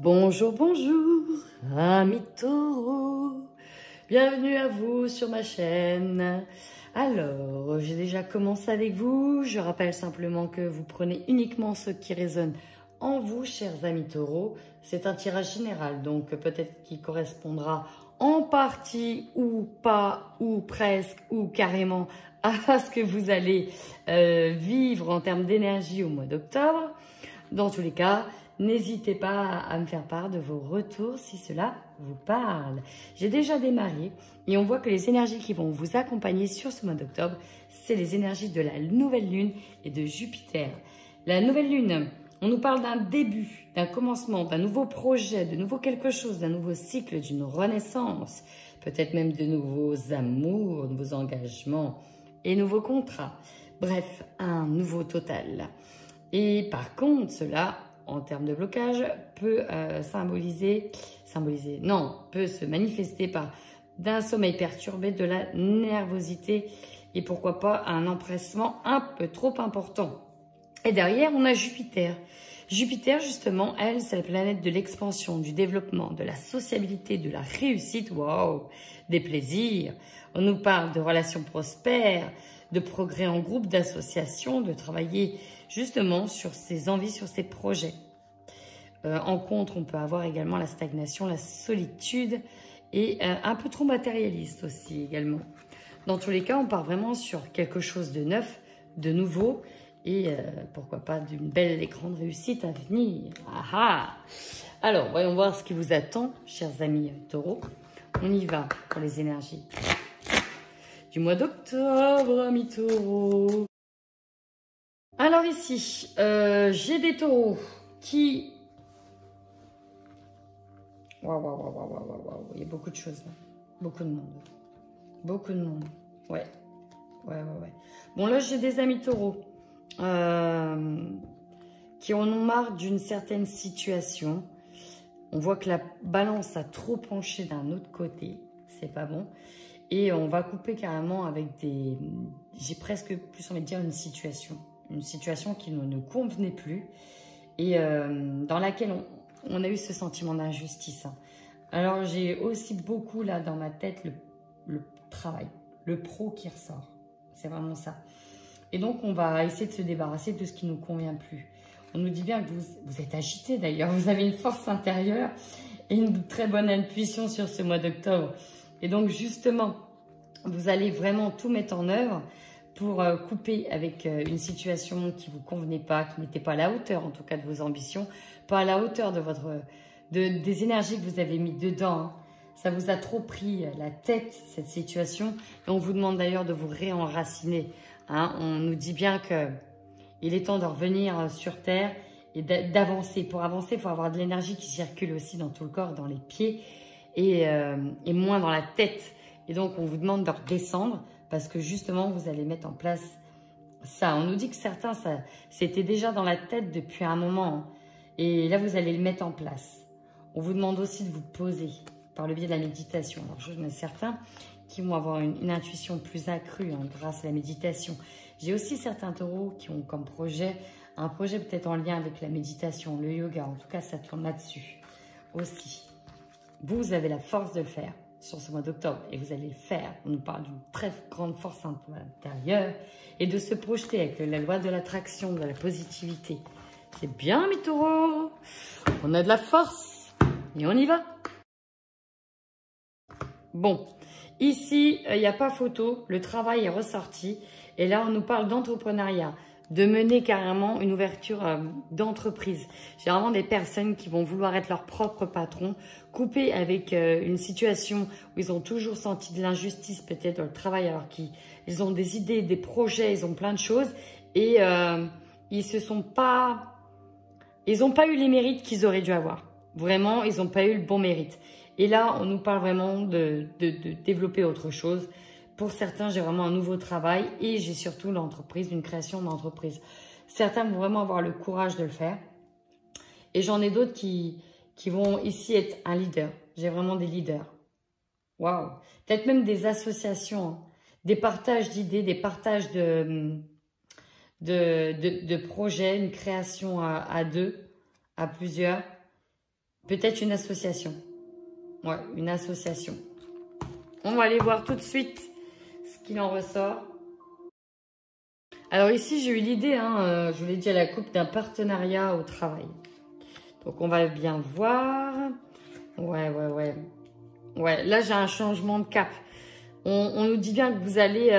Bonjour, bonjour, amis taureaux, bienvenue à vous sur ma chaîne. Alors, j'ai déjà commencé avec vous, je rappelle simplement que vous prenez uniquement ce qui résonne en vous, chers amis taureaux. C'est un tirage général, donc peut-être qu'il correspondra en partie ou pas, ou presque, ou carrément à ce que vous allez vivre en termes d'énergie au mois d'octobre. Dans tous les cas, n'hésitez pas à me faire part de vos retours si cela vous parle. J'ai déjà démarré et on voit que les énergies qui vont vous accompagner sur ce mois d'octobre, c'est les énergies de la nouvelle lune et de Jupiter. La nouvelle lune, on nous parle d'un début, d'un commencement, d'un nouveau projet, de nouveau quelque chose, d'un nouveau cycle, d'une renaissance, peut-être même de nouveaux amours, de nouveaux engagements et nouveaux contrats. Bref, un nouveau total. Et par contre, cela, en termes de blocage, peut peut se manifester par d'un sommeil perturbé, de la nervosité et pourquoi pas un empressement un peu trop important. Et derrière, on a Jupiter. Jupiter, justement, elle, c'est la planète de l'expansion, du développement, de la sociabilité, de la réussite, waouh, des plaisirs. On nous parle de relations prospères, de progrès en groupe, d'associations, de travailler justement sur ses envies, sur ses projets. En contre, on peut avoir également la stagnation, la solitude et un peu trop matérialiste aussi également. Dans tous les cas, on part vraiment sur quelque chose de neuf, de nouveau et pourquoi pas d'une belle et grande réussite à venir. Ah. Alors, voyons voir ce qui vous attend, chers amis taureaux. On y va pour les énergies du mois d'octobre, amis taureaux. Alors ici, j'ai des taureaux qui... Waouh, il y a beaucoup de choses là. Beaucoup de monde. Beaucoup de monde. Ouais. Bon, là, j'ai des amis taureaux qui en ont marre d'une certaine situation. On voit que la balance a trop penché d'un autre côté. C'est pas bon. Et on va couper carrément avec des... J'ai presque plus envie de dire une situation. Une situation qui ne nous convenait plus et dans laquelle on a eu ce sentiment d'injustice. Alors, j'ai aussi beaucoup là dans ma tête le travail, le pro qui ressort. C'est vraiment ça. Et donc, on va essayer de se débarrasser de ce qui ne nous convient plus. On nous dit bien que vous êtes agité d'ailleurs. Vous avez une force intérieure et une très bonne intuition sur ce mois d'octobre. Et donc, justement, vous allez vraiment tout mettre en œuvre pour couper avec une situation qui ne vous convenait pas, qui n'était pas à la hauteur en tout cas de vos ambitions, pas à la hauteur de des énergies que vous avez mis dedans. Hein. Ça vous a trop pris la tête, cette situation. Et on vous demande d'ailleurs de vous réenraciner. Hein. On nous dit bien qu'il est temps de revenir sur Terre et d'avancer. Pour avancer, il faut avoir de l'énergie qui circule aussi dans tout le corps, dans les pieds et moins dans la tête. Et donc, on vous demande de redescendre parce que justement, vous allez mettre en place ça. On nous dit que certains, c'était déjà dans la tête depuis un moment. Hein. Et là, vous allez le mettre en place. On vous demande aussi de vous poser par le biais de la méditation. Alors, je connais certains qui vont avoir une intuition plus accrue hein, grâce à la méditation. J'ai aussi certains taureaux qui ont comme projet, un projet peut-être en lien avec la méditation, le yoga. En tout cas, ça tourne là-dessus aussi. Vous avez la force de le faire sur ce mois d'octobre et vous allez le faire. On nous parle d'une très grande force intérieure et de se projeter avec la loi de l'attraction, de la positivité. C'est bien, mes taureaux. On a de la force et on y va. Bon, ici, il n'y a pas photo. Le travail est ressorti et là, on nous parle d'entrepreneuriat, de mener carrément une ouverture d'entreprise. J'ai vraiment des personnes qui vont vouloir être leur propre patron, couper avec une situation où ils ont toujours senti de l'injustice peut-être dans le travail alors qu'ils ont des idées, des projets, ils ont plein de choses et ils n'ont pas eu les mérites qu'ils auraient dû avoir. Vraiment, ils n'ont pas eu le bon mérite. Et là, on nous parle vraiment de développer autre chose. Pour certains, j'ai vraiment un nouveau travail et j'ai surtout l'entreprise, une création d'entreprise. Certains vont vraiment avoir le courage de le faire. Et j'en ai d'autres qui vont ici être un leader. J'ai vraiment des leaders. Waouh! Peut-être même des associations, hein. Des partages d'idées, des partages de projets, une création à deux, à plusieurs. Peut-être une association. Ouais, une association. On va aller voir tout de suite ce qu'il en ressort. Alors ici, j'ai eu l'idée, hein, je vous l'ai dit à la coupe, d'un partenariat au travail. Donc on va bien voir. Ouais. Ouais, là j'ai un changement de cap. On nous dit bien que vous allez,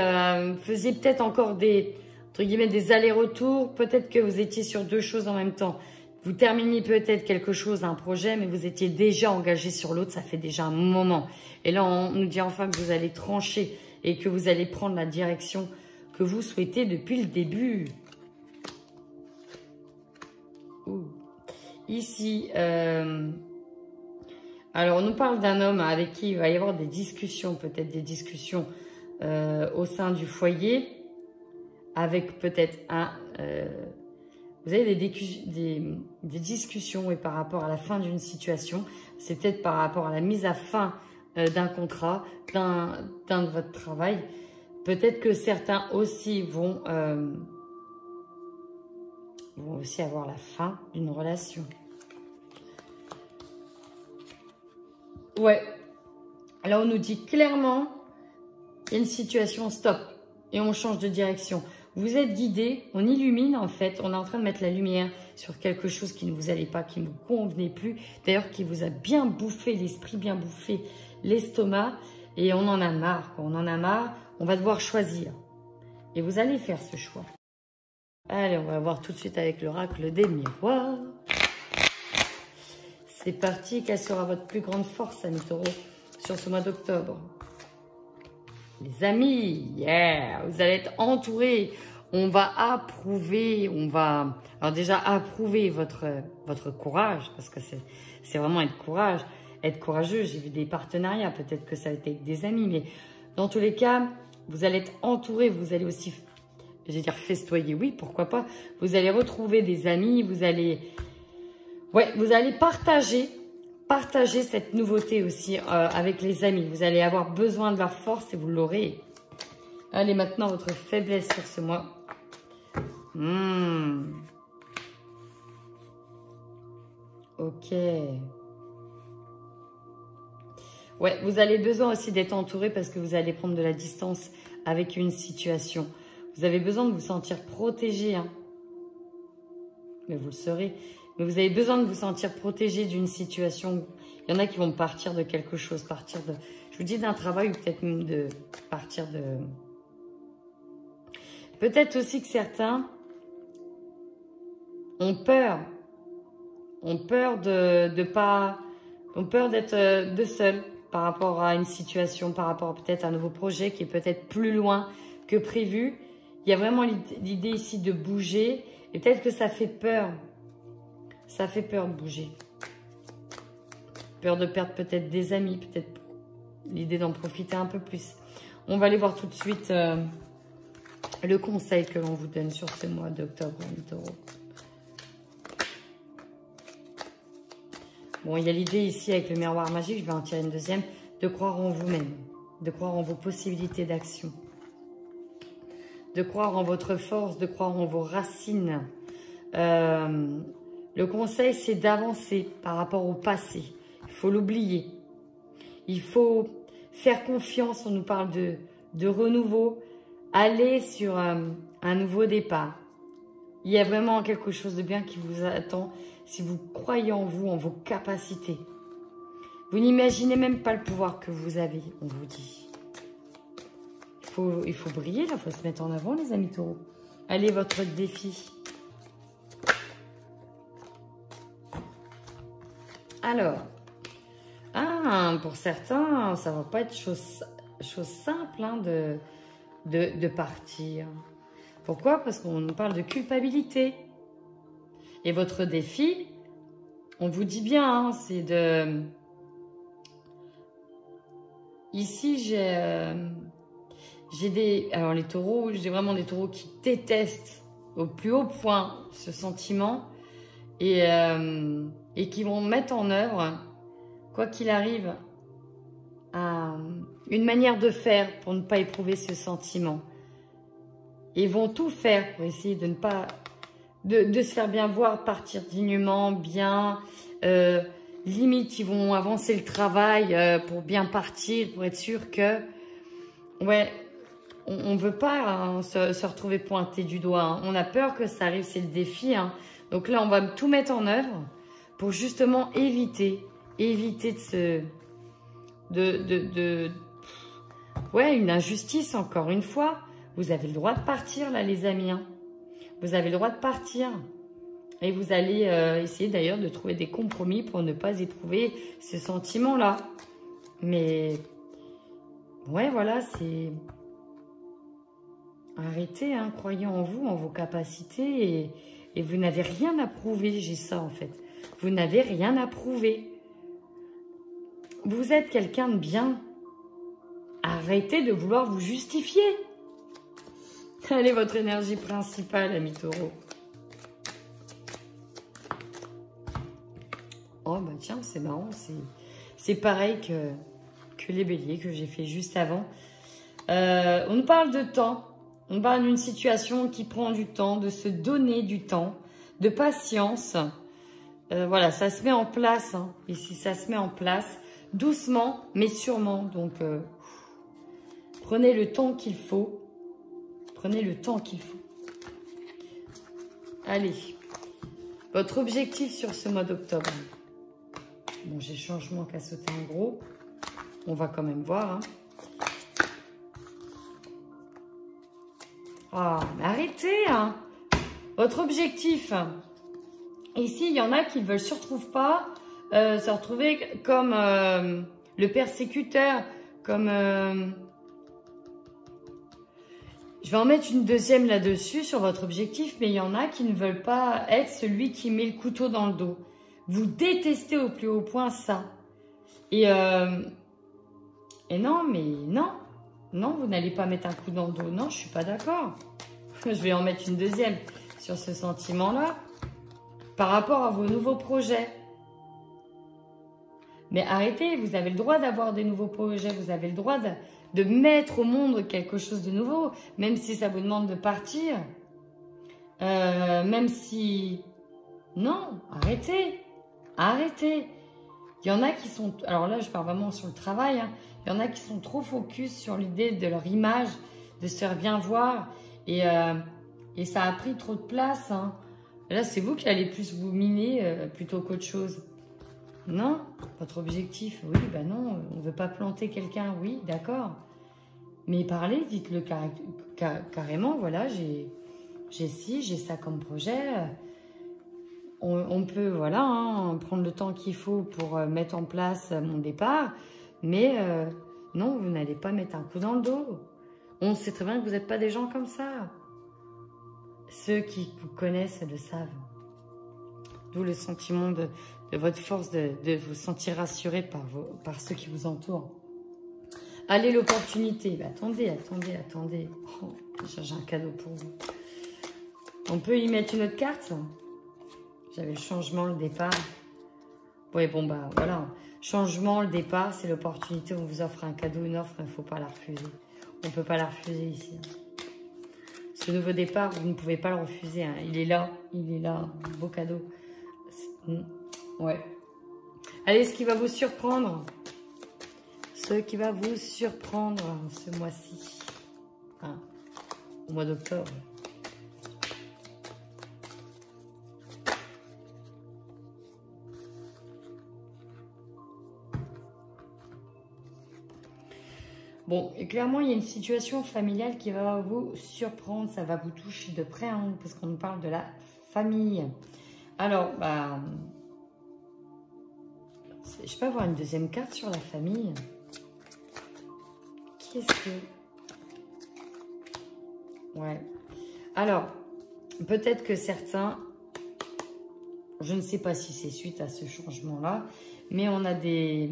faisiez peut-être encore des, entre guillemets, des allers-retours. Peut-être que vous étiez sur deux choses en même temps. Vous terminiez peut-être quelque chose, un projet, mais vous étiez déjà engagé sur l'autre, ça fait déjà un moment. Et là, on nous dit enfin que vous allez trancher et que vous allez prendre la direction que vous souhaitez depuis le début. Ouh. Ici, alors on nous parle d'un homme avec qui il va y avoir des discussions, peut-être des discussions au sein du foyer, avec peut-être un... vous avez des discussions et par rapport à la fin d'une situation, c'est peut-être par rapport à la mise à fin d'un contrat, d'un de votre travail. Peut-être que certains aussi vont aussi avoir la fin d'une relation. Ouais. Là, on nous dit clairement, il y a une situation, stop. Et on change de direction. Vous êtes guidé, on illumine en fait. On est en train de mettre la lumière sur quelque chose qui ne vous allait pas, qui ne vous convenait plus. D'ailleurs, qui vous a bien bouffé l'esprit, bien bouffé l'estomac. Et on en a marre. Quand on en a marre, on va devoir choisir. Et vous allez faire ce choix. Allez, on va voir tout de suite avec l'oracle des miroirs. C'est parti. Quelle sera votre plus grande force, amis taureaux, sur ce mois d'octobre? Les amis, yeah, vous allez être entourés. On va approuver, alors déjà approuver votre courage, parce que c'est vraiment être courageux. J'ai vu des partenariats, peut-être que ça a été avec des amis, mais dans tous les cas, vous allez être entourés. Vous allez aussi, je vais dire festoyer, oui, pourquoi pas. Vous allez retrouver des amis, vous allez partager cette nouveauté aussi avec les amis. Vous allez avoir besoin de leur force et vous l'aurez. Allez, maintenant, votre faiblesse sur ce mois. Ok. Ouais, vous avez besoin aussi d'être entouré parce que vous allez prendre de la distance avec une situation. Vous avez besoin de vous sentir protégé, hein. Mais vous le serez. Mais vous avez besoin de vous sentir protégé d'une situation. Il y en a qui vont partir de quelque chose, je vous dis d'un travail ou peut-être même de partir de... Peut-être aussi que certains ont peur. Ont peur d'être de seul par rapport à une situation, par rapport à peut-être un nouveau projet qui est peut-être plus loin que prévu. Il y a vraiment l'idée ici de bouger et peut-être que ça fait peur. Ça fait peur de bouger. Peur de perdre peut-être des amis, peut-être l'idée d'en profiter un peu plus. On va aller voir tout de suite le conseil que l'on vous donne sur ce mois d'octobre, les taureaux. Bon, il y a l'idée ici avec le miroir magique, je vais en tirer une deuxième, de croire en vous-même, de croire en vos possibilités d'action, de croire en votre force, de croire en vos racines. Le conseil, c'est d'avancer par rapport au passé. Il faut l'oublier. Il faut faire confiance. On nous parle de renouveau. Aller sur un nouveau départ. Il y a vraiment quelque chose de bien qui vous attend si vous croyez en vous, en vos capacités. Vous n'imaginez même pas le pouvoir que vous avez, on vous dit. Il faut briller, là, il faut se mettre en avant, les amis taureaux. Allez, votre défi. Alors, pour certains, ça ne va pas être chose simple hein, de partir. Pourquoi? Parce qu'on nous parle de culpabilité. Et votre défi, on vous dit bien, hein, c'est de... Ici, j'ai des... Alors, les taureaux, j'ai vraiment des taureaux qui détestent au plus haut point ce sentiment et qui vont mettre en œuvre, quoi qu'il arrive, une manière de faire pour ne pas éprouver ce sentiment. Ils vont tout faire pour essayer de ne pas... De se faire bien voir, partir dignement, bien. limite, ils vont avancer le travail pour bien partir, pour être sûr que... Ouais, on ne veut pas hein, se retrouver pointé du doigt. Hein. On a peur que ça arrive, c'est le défi. Hein. Donc là, on va tout mettre en œuvre pour justement éviter de se... Ouais, une injustice, encore une fois. Vous avez le droit de partir, là, les amis. Hein. Vous avez le droit de partir. Et vous allez essayer, d'ailleurs, de trouver des compromis pour ne pas éprouver ce sentiment-là. Mais... Ouais, voilà, c'est... Arrêtez, hein, croyez en vous, en vos capacités. Et vous n'avez rien à prouver, j'ai ça, en fait. Vous n'avez rien à prouver. Vous êtes quelqu'un de bien. Arrêtez de vouloir vous justifier. Quelle est votre énergie principale, ami Taureau? Oh, bah tiens, c'est marrant. C'est pareil que les béliers que j'ai fait juste avant. On nous parle de temps. On parle d'une situation qui prend du temps, de se donner du temps, de patience. Voilà, ça se met en place. Hein. Ici, ça se met en place. Doucement, mais sûrement. Donc, prenez le temps qu'il faut. Prenez le temps qu'il faut. Allez. Votre objectif sur ce mois d'octobre. Bon, j'ai le changement qui a sauté en gros. On va quand même voir. Hein. Oh, mais arrêtez. Hein. Votre objectif. Ici, il y en a qui ne veulent se retrouver comme le persécuteur, comme... Je vais en mettre une deuxième là-dessus sur votre objectif, mais il y en a qui ne veulent pas être celui qui met le couteau dans le dos. Vous détestez au plus haut point ça. Et non, mais non. Non, vous n'allez pas mettre un coup dans le dos. Non, je ne suis pas d'accord. Je vais en mettre une deuxième sur ce sentiment-là. Par rapport à vos nouveaux projets. Mais arrêtez, vous avez le droit d'avoir des nouveaux projets. Vous avez le droit de mettre au monde quelque chose de nouveau. Même si ça vous demande de partir. Même si... Non, arrêtez. Arrêtez. Il y en a qui sont... Alors là, je parle vraiment sur le travail. Hein. Il y en a qui sont trop focus sur l'idée de leur image, de se faire bien voir. Et ça a pris trop de place. Hein. Là, c'est vous qui allez plus vous miner plutôt qu'autre chose. Non, votre objectif, oui, ben non, on ne veut pas planter quelqu'un, oui, d'accord. Mais parlez, dites-le carrément, voilà, j'ai ci, j'ai ça comme projet. On peut, voilà, hein, prendre le temps qu'il faut pour mettre en place mon départ. Mais non, vous n'allez pas mettre un coup dans le dos. On sait très bien que vous n'êtes pas des gens comme ça. Ceux qui vous connaissent le savent. D'où le sentiment de votre force de vous sentir rassuré par ceux qui vous entourent. Allez, l'opportunité. Attendez. Oh, j'ai un cadeau pour vous. On peut y mettre une autre carte. J'avais le changement, le départ. Oui, bon, bah voilà. Changement, le départ, c'est l'opportunité. On vous offre un cadeau, une offre, il ne faut pas la refuser. On ne peut pas la refuser ici. Ce nouveau départ, vous ne pouvez pas le refuser. Hein. Il est là, beau cadeau. Ouais. Allez, ce qui va vous surprendre. Ce qui va vous surprendre ce mois-ci. Hein, au mois d'octobre. Bon, et clairement, il y a une situation familiale qui va vous surprendre. Ça va vous toucher de près, hein, parce qu'on nous parle de la famille. Alors, bah... Je peux avoir une deuxième carte sur la famille. Qu'est-ce que... Ouais. Alors, peut-être que certains... Je ne sais pas si c'est suite à ce changement-là, mais on a des...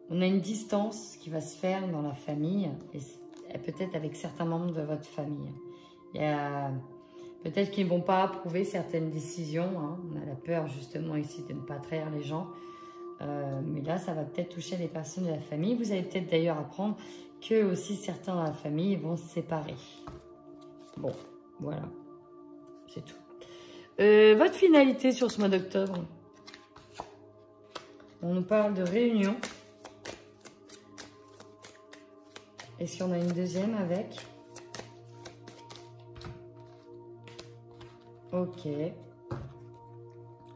On a une distance qui va se faire dans la famille, et peut-être avec certains membres de votre famille. Il y a peut-être qu'ils ne vont pas approuver certaines décisions. Hein. On a la peur justement ici de ne pas trahir les gens. Mais là, ça va peut-être toucher les personnes de la famille. Vous allez peut-être d'ailleurs apprendre que aussi certains dans la famille vont se séparer. Bon, voilà. C'est tout. Votre finalité sur ce mois d'octobre? On nous parle de réunion. Est-ce qu'il y en a une deuxième avec? Ok.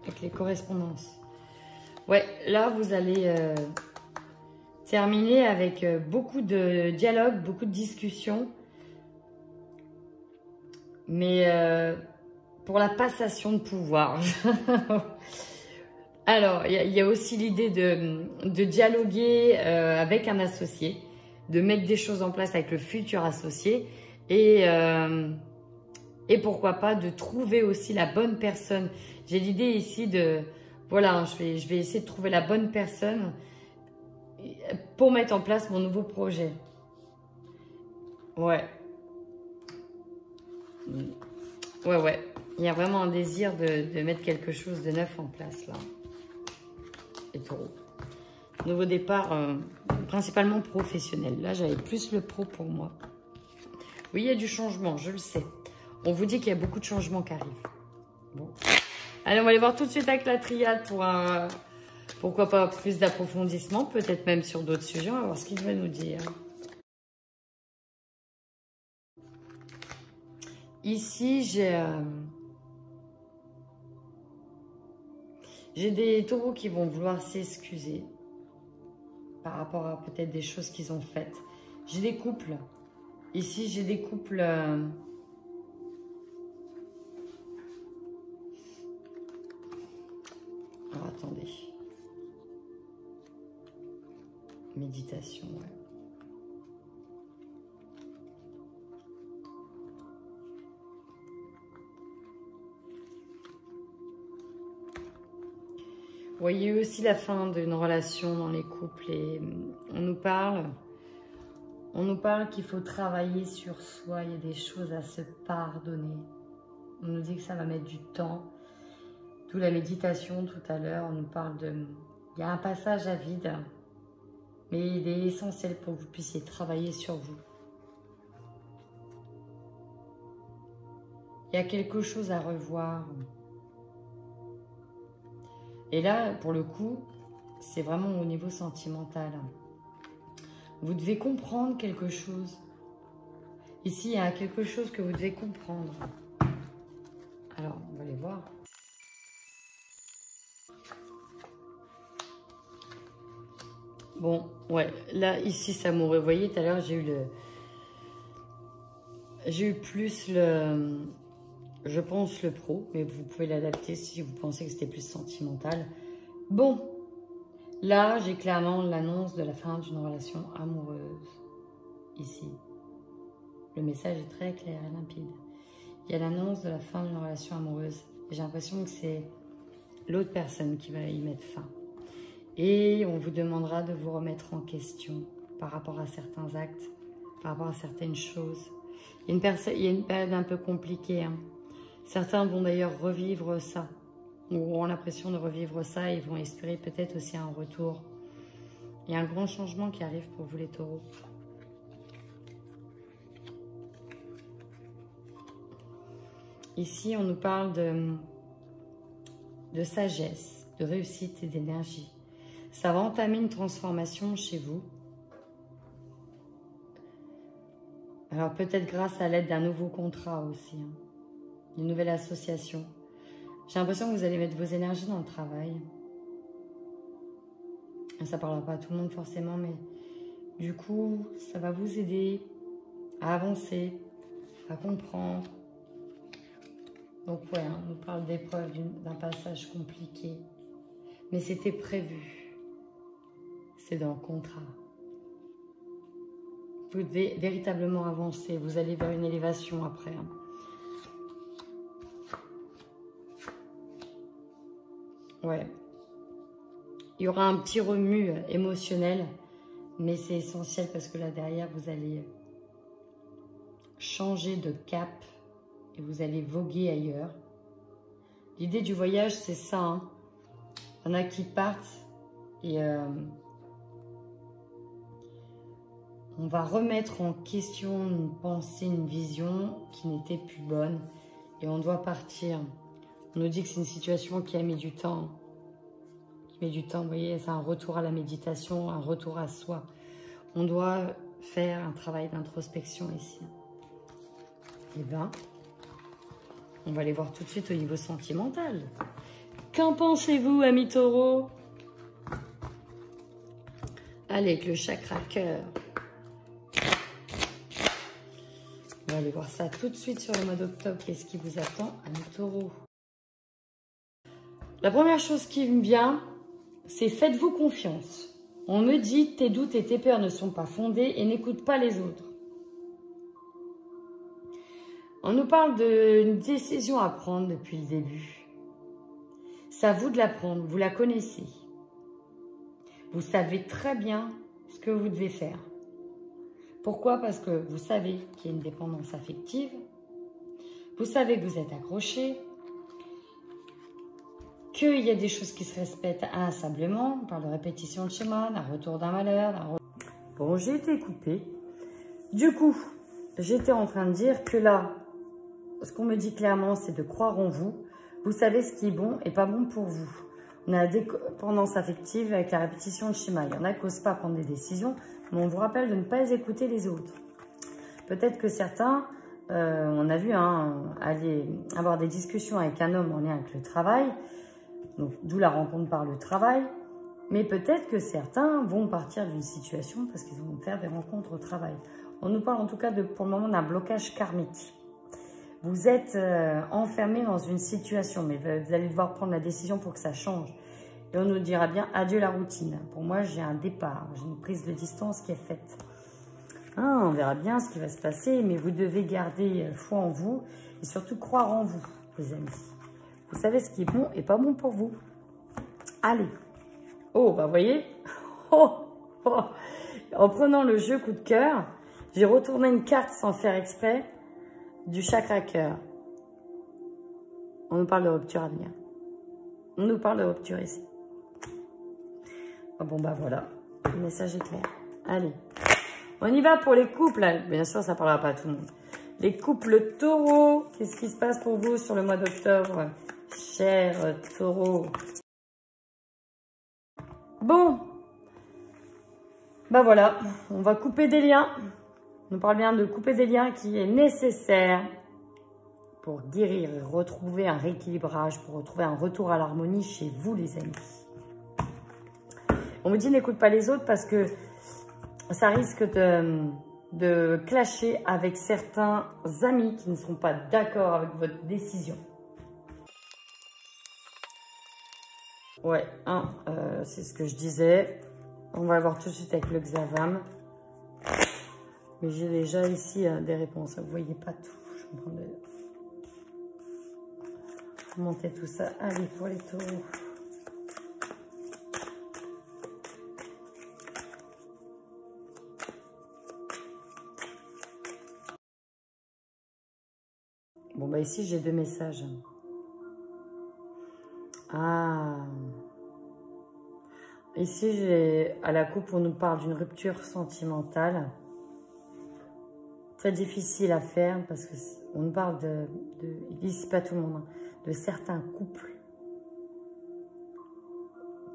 Avec les correspondances. Ouais, là, vous allez terminer avec beaucoup de dialogue, beaucoup de discussions. Mais pour la passation de pouvoir. Alors, il y a aussi l'idée de dialoguer avec un associé, de mettre des choses en place avec le futur associé et pourquoi pas de trouver aussi la bonne personne. J'ai l'idée ici de, voilà, je vais essayer de trouver la bonne personne pour mettre en place mon nouveau projet. Ouais. Ouais. Il y a vraiment un désir de mettre quelque chose de neuf en place là. Et taureau. Nouveau départ, principalement professionnel. Là, j'avais plus le pro pour moi. Oui, il y a du changement, je le sais. On vous dit qu'il y a beaucoup de changements qui arrivent. Bon. Allez, on va aller voir tout de suite avec la triade pour un... Pourquoi pas plus d'approfondissement, peut-être même sur d'autres sujets. On va voir ce qu'il va nous dire. Ici, j'ai des taureaux qui vont vouloir s'excuser par rapport à peut-être des choses qu'ils ont faites. J'ai des couples. Ici, j'ai des couples... Alors, attendez. Méditation, ouais. Vous voyez aussi la fin d'une relation dans les couples et on nous parle qu'il faut travailler sur soi, il y a des choses à se pardonner. On nous dit que ça va mettre du temps. D'où la méditation tout à l'heure, on nous parle de... Il y a un passage à vide, mais il est essentiel pour que vous puissiez travailler sur vous. Il y a quelque chose à revoir. Et là, pour le coup, c'est vraiment au niveau sentimental. Vous devez comprendre quelque chose. Ici, il y a quelque chose que vous devez comprendre. Alors, on va aller voir. Bon, ouais, là, ici, ça m'aurait... Vous voyez, tout à l'heure, j'ai eu plus le... Je pense le pro, mais vous pouvez l'adapter si vous pensez que c'était plus sentimental. Bon, là, j'ai clairement l'annonce de la fin d'une relation amoureuse. Ici. Le message est très clair et limpide. Il y a l'annonce de la fin d'une relation amoureuse. J'ai l'impression que c'est l'autre personne qui va y mettre fin. Et on vous demandera de vous remettre en question par rapport à certains actes, par rapport à certaines choses. Il y a une période un peu compliquée, hein. Certains vont d'ailleurs revivre ça, ou ont l'impression de revivre ça et vont espérer peut-être aussi un retour. Il y a un grand changement qui arrive pour vous les taureaux. Ici, on nous parle de sagesse, de réussite et d'énergie. Ça va entamer une transformation chez vous. Alors peut-être grâce à l'aide d'un nouveau contrat aussi, hein. Une nouvelle association. J'ai l'impression que vous allez mettre vos énergies dans le travail. Ça ne parlera pas à tout le monde forcément, mais du coup, ça va vous aider à avancer, à comprendre. Donc ouais, on nous parle d'épreuve, d'un passage compliqué. Mais c'était prévu. C'est dans le contrat. Vous devez véritablement avancer. Vous allez vers une élévation après, hein. Ouais. Il y aura un petit remue émotionnel, mais c'est essentiel parce que là derrière, vous allez changer de cap et vous allez voguer ailleurs. L'idée du voyage, c'est ça, hein. Il y en a qui partent et on va remettre en question une pensée, une vision qui n'était plus bonne et on doit partir. On nous dit que c'est une situation qui a mis du temps, qu'il met du temps, vous voyez, c'est un retour à la méditation, un retour à soi. On doit faire un travail d'introspection ici. Et bien, on va aller voir tout de suite au niveau sentimental. Qu'en pensez-vous, amis taureaux? Allez, avec le chakra cœur. On va aller voir ça tout de suite sur le mois d'octobre. Qu'est-ce qui vous attend, amis taureaux? La première chose qui me vient, c'est faites-vous confiance. On me dit tes doutes et tes peurs ne sont pas fondés et n'écoute pas les autres. On nous parle d'une décision à prendre depuis le début. C'est à vous de la prendre, vous la connaissez. Vous savez très bien ce que vous devez faire. Pourquoi? Parce que vous savez qu'il y a une dépendance affective. Vous savez que vous êtes accroché. Qu'il y a des choses qui se respectent inlassablement. On parle de répétition de schéma, d'un retour d'un malheur. Bon, j'ai été coupée. Du coup, j'étais en train de dire que là, ce qu'on me dit clairement, c'est de croire en vous. Vous savez ce qui est bon et pas bon pour vous. On a la dépendance affective avec la répétition de schéma. Il y en a qui n'osent pas prendre des décisions, mais on vous rappelle de ne pas écouter les autres. Peut-être que certains, on a vu, aller avoir des discussions avec un homme en lien avec le travail, donc d'où la rencontre par le travail. Mais peut-être que certains vont partir d'une situation parce qu'ils vont faire des rencontres au travail. On nous parle en tout cas pour le moment d'un blocage karmique. Vous êtes enfermé dans une situation, mais vous allez devoir prendre la décision pour que ça change. Et on nous dira bien adieu la routine. Pour moi, j'ai un départ, j'ai une prise de distance qui est faite. On verra bien ce qui va se passer, mais vous devez garder foi en vous et surtout croire en vous, les amis. Vous savez ce qui est bon et pas bon pour vous. Allez. Oh, bah vous voyez. En prenant le jeu coup de cœur, j'ai retourné une carte sans faire exprès. Du chakra cœur. On nous parle de rupture à venir. On nous parle de rupture ici. Bon, bah voilà. Le message est clair. Allez. On y va pour les couples. Bien sûr, ça ne parlera pas à tout le monde. Les couples taureaux. Qu'est-ce qui se passe pour vous sur le mois d'octobre, chers taureaux? Bon. Bah voilà. On va couper des liens. On parle bien de couper des liens qui est nécessaire pour guérir et retrouver un rééquilibrage, pour retrouver un retour à l'harmonie chez vous, les amis. On me dit n'écoute pas les autres parce que ça risque de clasher avec certains amis qui ne sont pas d'accord avec votre décision. Ouais, c'est ce que je disais. On va voir tout de suite avec le Xavam. Mais j'ai déjà ici des réponses. Vous ne voyez pas tout. Je vais prendre monter tout ça. Allez, pour les taureaux. Bon, bah ici, j'ai deux messages. Ici, à la coupe, on nous parle d'une rupture sentimentale. Très difficile à faire parce qu'on nous parle ici pas tout le monde, de certains couples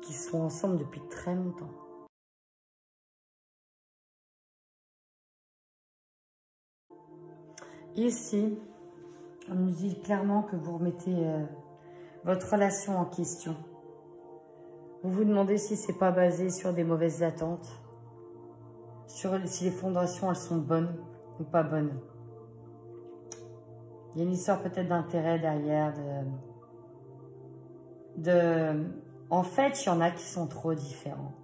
qui sont ensemble depuis très longtemps. Ici, on nous dit clairement que vous remettez votre relation en question. Vous vous demandez si c'est pas basé sur des mauvaises attentes, si les fondations elles sont bonnes ou pas bonnes. Il y a une histoire peut-être d'intérêt derrière. En fait, il y en a qui sont trop différents.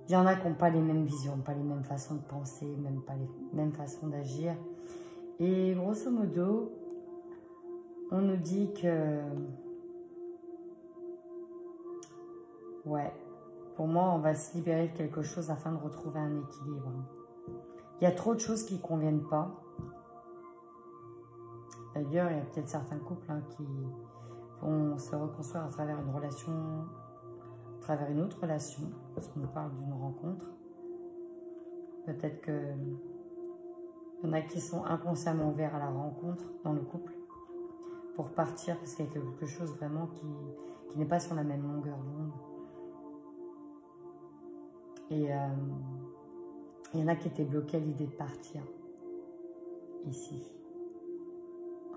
Il y en a qui n'ont pas les mêmes visions, pas les mêmes façons de penser, même pas les mêmes façons d'agir. Et grosso modo, on nous dit que... Ouais, pour moi, on va se libérer de quelque chose afin de retrouver un équilibre. Il y a trop de choses qui ne conviennent pas. D'ailleurs, il y a peut-être certains couples qui vont se reconstruire à travers une relation, à travers une autre relation, parce qu'on nous parle d'une rencontre. Peut-être qu'il y en a qui sont inconsciemment ouverts à la rencontre dans le couple pour partir, parce qu'il y a quelque chose vraiment qui n'est pas sur la même longueur d'onde. Et il y en a qui étaient bloqués à l'idée de partir. Ici.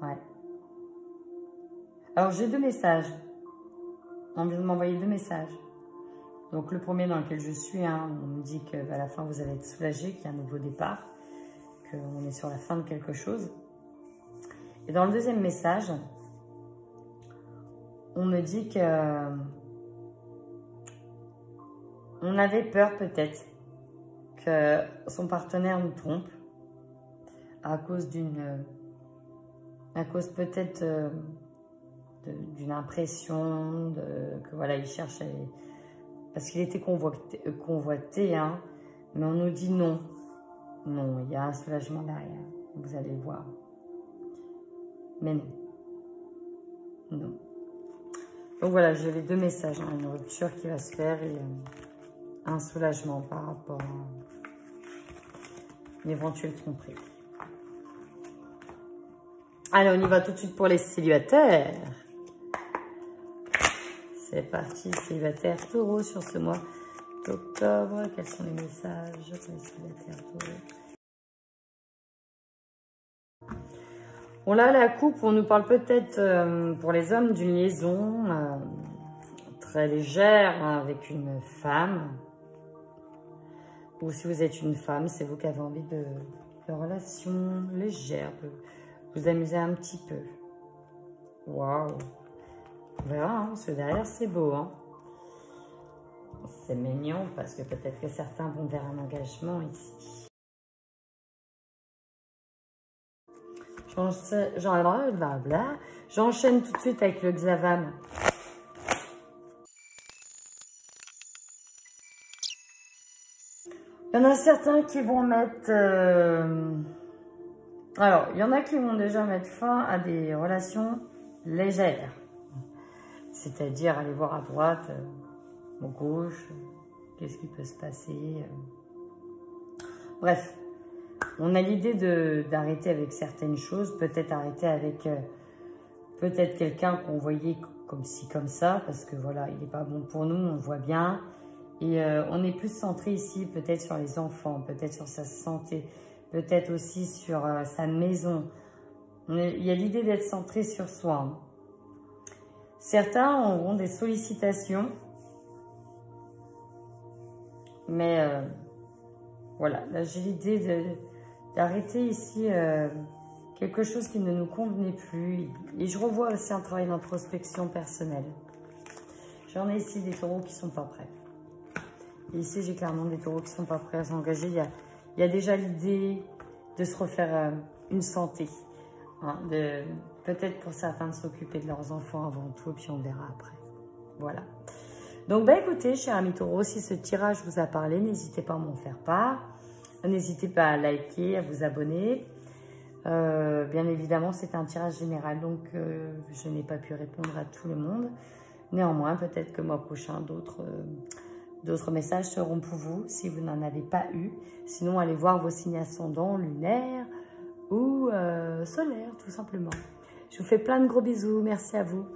Ouais. Alors, j'ai 2 messages. On vient de m'envoyer 2 messages. Donc, le premier dans lequel je suis, hein, on me dit qu'à la fin, vous allez être soulagé, qu'il y a un nouveau départ, qu'on est sur la fin de quelque chose. Et dans le deuxième message, on me dit que on avait peur peut-être que son partenaire nous trompe à cause peut-être d'une impression que voilà, il cherche parce qu'il était convoité, hein, mais on nous dit non, il y a un soulagement derrière, vous allez le voir, mais non. Donc voilà, j'ai les 2 messages, hein, une rupture qui va se faire et un soulagement par rapport à une éventuelle tromperie. Allez, on y va tout de suite pour les célibataires. C'est parti, célibataire taureau sur ce mois d'octobre. Quels sont les messages pour les célibataires taureau? Bon là, la coupe, on nous parle peut-être pour les hommes d'une liaison très légère hein, avec une femme. Ou si vous êtes une femme, c'est vous qui avez envie de relations légères, de vous amuser un petit peu. Waouh! On verra, hein, parce que derrière, c'est beau. Hein. C'est mignon, parce que peut-être que certains vont vers un engagement ici. J'enchaîne tout de suite avec le Xavam. Il y en a certains qui vont mettre... Alors, il y en a qui vont déjà mettre fin à des relations légères. C'est-à-dire aller voir à droite, à gauche, qu'est-ce qui peut se passer. Bref, on a l'idée d'arrêter avec certaines choses, peut-être arrêter avec peut-être quelqu'un qu'on voyait comme ci, comme ça, parce que voilà, il n'est pas bon pour nous, on le voit bien. Et on est plus centré ici peut-être sur les enfants, peut-être sur sa santé, peut-être aussi sur sa maison. Il y a l'idée d'être centré sur soi. Hein. Certains auront des sollicitations, mais voilà, là j'ai l'idée d'arrêter ici quelque chose qui ne nous convenait plus. Et je revois aussi un travail d'introspection personnelle. J'en ai ici des taureaux qui ne sont pas prêts. Et ici, j'ai clairement des taureaux qui ne sont pas prêts à s'engager. Il y a déjà l'idée de se refaire une santé. Hein, peut-être pour certains de s'occuper de leurs enfants avant tout, puis on verra après. Voilà. Donc, bah, écoutez, chers amis taureaux, si ce tirage vous a parlé, n'hésitez pas à m'en faire part. N'hésitez pas à liker, à vous abonner. Bien évidemment, c'est un tirage général, donc je n'ai pas pu répondre à tout le monde. Néanmoins, peut-être que le mois prochain, d'autres messages seront pour vous, si vous n'en avez pas eu. Sinon, allez voir vos signes ascendants, lunaires ou solaires, tout simplement. Je vous fais plein de gros bisous. Merci à vous.